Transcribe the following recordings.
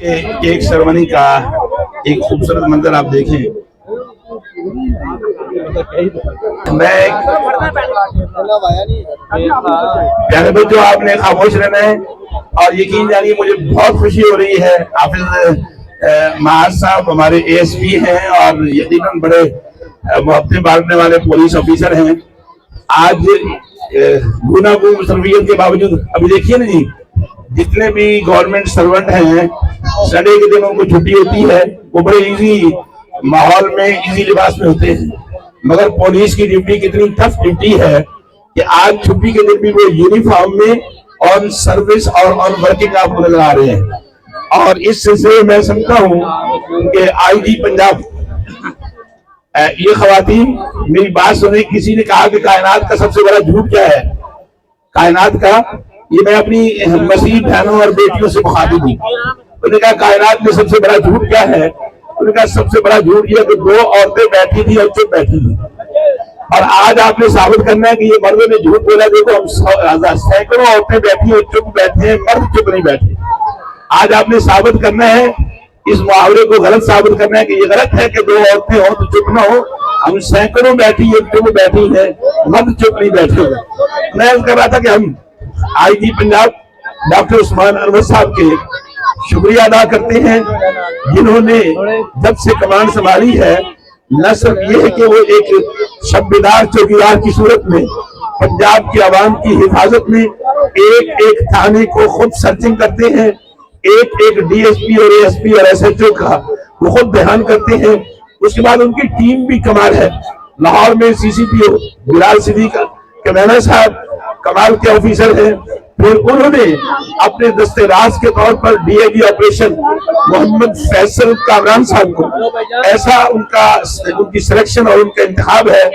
Cake ceremony का एक खूबसूरत मंजर आप देखें। मैं प्यारे बच्चों, आपने खामोश रहना है और यकीन जानिए मुझे बहुत खुशी हो रही है। हाफिज महाज साहब हमारे एएसपी हैं और यकीनन बड़े मोहब्बतें बांटने वाले पुलिस ऑफिसर हैं। आज गुनागुन तरबियत के बावजूद अभी देखिए ना जी, जितने भी गवर्नमेंट सर्वेंट हैं संडे के दिन उनको छुट्टी होती है, वो बड़े इजी माहौल में इजी लिबास में होते हैं, मगर पुलिस की ड्यूटी कितनी टफ ड्यूटी है कि आज छुट्टी के दिन भी वो यूनिफॉर्म में ऑन सर्विस और ऑन वर्किंग आपको नजर आ रहे हैं। और इस सिलसिले में समझता हूँ कि आईजी पंजाब ये खवातीन मेरी बात सुने। किसी ने कहा कि कायनात का सबसे बड़ा झूठ क्या है? कायनात का, ये मैं अपनी मसीह बहनों और बेटियों से मुखातिब हूँ। उन्होंने कहा कायनात में सबसे बड़ा झूठ क्या है? उन्होंने कहा सबसे बड़ा झूठ ये कि दो औरतें बैठी थी और चुप बैठी थी। और आज आपने साबित करना है कि ये मर्दों ने झूठ बोला। देखो हम सैकड़ों औरतें बैठी और चुप बैठे हैं, मर्द चुप नहीं बैठे। आज आपने साबित करना है, इस मुहावरे को गलत साबित करना है कि ये गलत है कि दो औरतें हो तो चुप ना हो। हम सैकड़ों बैठी है, चुप बैठी है, मर्द चुप नहीं बैठे हुए। मैं कर रहा था कि हम आईजी पंजाब डॉक्टर उस्मान अनवर साहब के शुक्रिया अदा करते हैं, जिन्होंने जब से कमान संभाली है न सिर्फ ये है कि वो एक शब्बेदार चौकीदार की सूरत में पंजाब की आवाम की हिफाजत में एक एक थाने को खुद सर्चिंग करते हैं, एक एक डीएसपी और एएसपी और एसएचओ का वो खुद ध्यान करते हैं। उसके बाद उनकी टीम भी कमाल है। लाहौर में सीसीपीओ बिलाल सिद्दीक कमाना साहब कमाल के ऑफिसर हैं। फिर उन्होंने अपने दस्ते राज के तौर पर डीआईजी ऑपरेशन मोहम्मद फैसल कामरान साहब को, ऐसा उनकी सिलेक्शन और उनका इंतखाब है।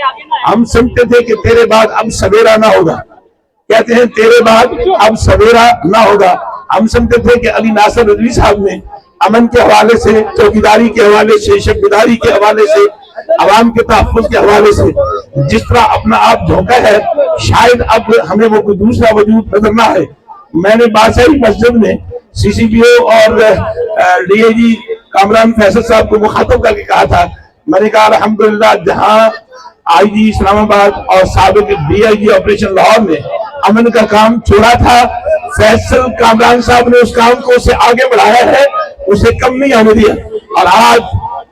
हम समझते थे कि तेरे बाद अब सवेरा ना होगा, कहते हैं तेरे बाद अब सवेरा ना होगा। हम समझते थे कि अली नासर रजवी साहब ने अमन के हवाले से, चौकीदारी के हवाले से, शब्बेदारी के हवाले से, अवाम के तहफ़्फ़ुज़ के हवाले से जिस तरह अपना आप झोंका है, शायद अब हमें वो कोई दूसरा वजूद नजर ना है। मैंने बादशाही मस्जिद में सीसीपीओ और डीआईजी कामरान फैसल साहब को मुखातब करके कहा था, मैंने कहा अल्हम्दुलिल्लाह जहां आईजी इस्लामाबाद और साबिक डीआईजी ऑपरेशन लाहौर ने अमन का काम छोड़ा था, फैसल कामरान साहब ने उस काम को उसे आगे बढ़ाया है, उसे कम नहीं आने दिया। और आज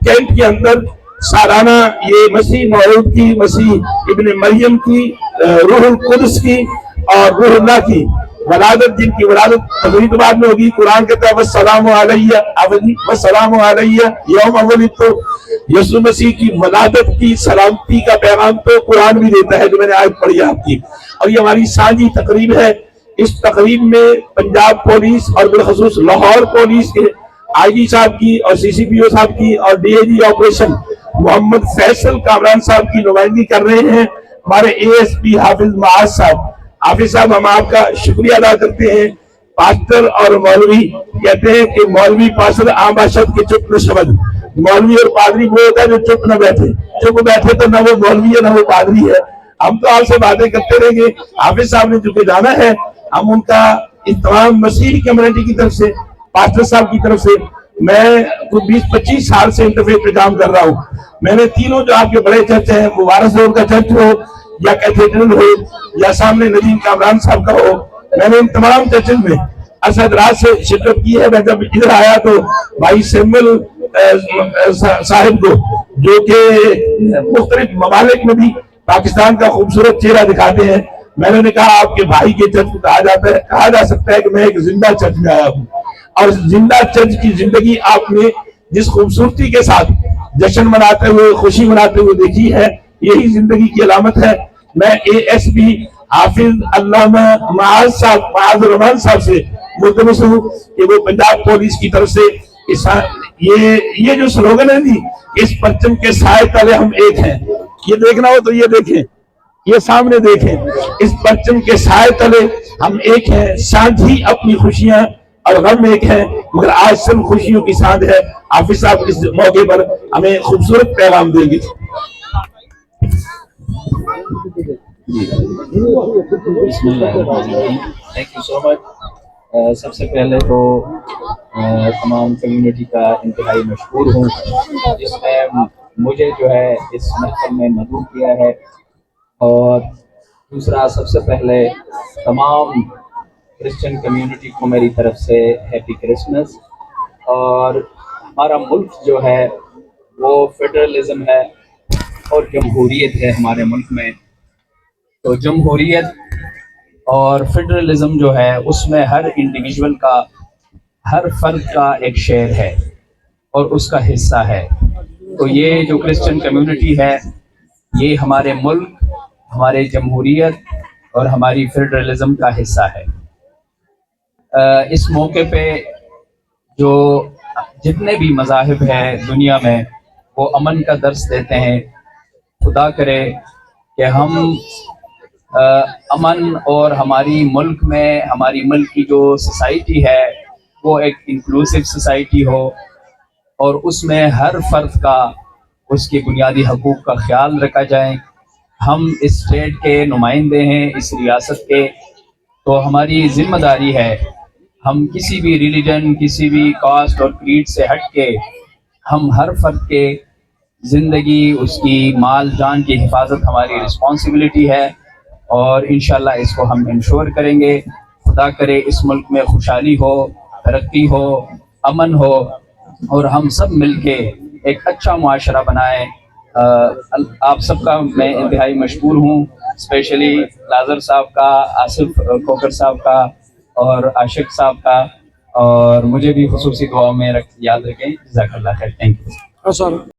कैंट के अंदर सालाना ये मसीह मौऊद की, मसीह इब्ने मरियम की, रूहुल कुद्स की और रूहुल्लाह की वलादत, जिनकी वलादत तकरीबाद में होगी। कुरान कहता है वस्सलामु अलैया अवली वस्सलामु अलैया यौम अवली। तो यीशु मसीह की वलादत की सलामती का पैगाम तो कुरान भी देता है, जो मैंने आज पढ़ी आपकी। और ये हमारी साझी तकरीब है। इस तकरीब में पंजाब पुलिस और बिलखसूस लाहौर पुलिस के आईजी साहब की और सीसीपीओ साहब की और डीआईजी ऑपरेशन मोहम्मद फैसल कामरान साहब की नुमाइंदगी कर रहे हैं हमारे एएसपी हाफिज महाज साहब। हाफिज साहब, हम आपका शुक्रिया अदा करते हैं। पास्टर और मौलवी कहते हैं कि मौलवी पास्टर आम बादशाह के चुप न शब्द, मौलवी और पादरी वो होता है जो चुप न बैठे। चुप बैठे तो न वो मौलवी है न वो पादरी है। हम तो आपसे बातें करते रहेंगे। हाफिज साहब ने चुके जाना है, हम उनका तमाम मसीही कम्युनिटी की तरफ से, पास्टर साहब की तरफ से, मैं कुछ 20-25 साल से इंटरफेस पे काम कर रहा हूँ। मैंने तीनों जो आपके बड़े चर्च हैं, मुबारक रोड का चर्च हो या कैथेड्रल हो या सामने नदीम कामरान साहब का हो, मैंने इन तमाम चर्चेज में असद रात से शिरकत की है। मैं जब इधर आया तो भाई सैमुअल साहिब को, जो कि मुख्तलिफ ममालिक में भी पाकिस्तान का खूबसूरत चेहरा दिखाते हैं, मैंने उन्हें कहा आपके भाई के चर्च को कहा जा सकता है कि मैं एक जिंदा चर्च में आया हूँ। और जिंदा चर्च की जिंदगी आपने जिस खूबसूरती के साथ जश्न मनाते हुए, खुशी मनाते हुए देखी है, यही जिंदगी की अलामत है। मैं एएसपी हाफिज अल्लामा महाज साहब से मुल्तमस हूँ कि वो पंजाब पुलिस की तरफ से ये जो स्लोगन है जी, इस परचम के साए तले हम एक हैं, ये देखना हो तो ये देखें, ये सामने देखें, इस परचम के साए तले हम एक हैं, साझी अपनी खुशियां और गम एक है, मगर आज सब खुशियों की साथ है। हाफिज साहब इस मौके पर हमें खूबसूरत पैगाम देंगे। Thank you so much. سب سے پہلے تو تمام کمیونٹی کا انتہائی مشکور ہوں جس نے مجھے جو ہے اس محفل میں مدعو کیا ہے، اور دوسرا سب سے پہلے تمام کرسچن کمیونٹی کو میری طرف سے ہیپی کرسمس۔ اور ہمارا ملک جو ہے وہ فیڈرلزم ہے اور جمہوریت ہے ہمارے ملک میں، تو جمہوریت اور فیڈرلزم جو ہے اس میں ہر انڈیویجول کا، ہر فرد کا ایک شیئر ہے اور اس کا حصہ ہے۔ تو یہ جو کرسچن کمیونٹی ہے یہ ہمارے ملک، ہمارے جمہوریت اور ہماری فیڈرلزم کا حصہ ہے۔ اس موقع پہ جو جتنے بھی مذاہب ہیں دنیا میں وہ امن کا درس دیتے ہیں۔ خدا کرے کہ ہم امن اور ہماری ملک میں، ہماری ملک کی جو سوسائٹی ہے وہ ایک انکلوسیو سوسائٹی ہو، اور اس میں ہر فرد کا، اس کے بنیادی حقوق کا خیال رکھا جائے۔ ہم اس اسٹیٹ کے نمائندے ہیں، اس ریاست کے، تو ہماری ذمہ داری ہے ہم کسی بھی ریلیجن، کسی بھی کاسٹ اور کریڈ سے ہٹ کے ہم ہر فرد کے زندگی، اس کی مال جان کی حفاظت ہماری رسپانسبلٹی ہے، اور انشاءاللہ اس کو ہم انشور کریں گے۔ خدا کرے اس ملک میں خوشحالی ہو، ترقی ہو، امن ہو، اور ہم سب مل کے ایک اچھا معاشرہ بنائیں۔ آپ سب کا میں انتہائی مشکور ہوں، اسپیشلی ناظر صاحب کا، آصف کوکر صاحب کا اور عاشق صاحب کا، اور مجھے بھی خصوصی دعاؤں میں یاد رکھیں۔ جزاک اللہ خیر، تھینک یو۔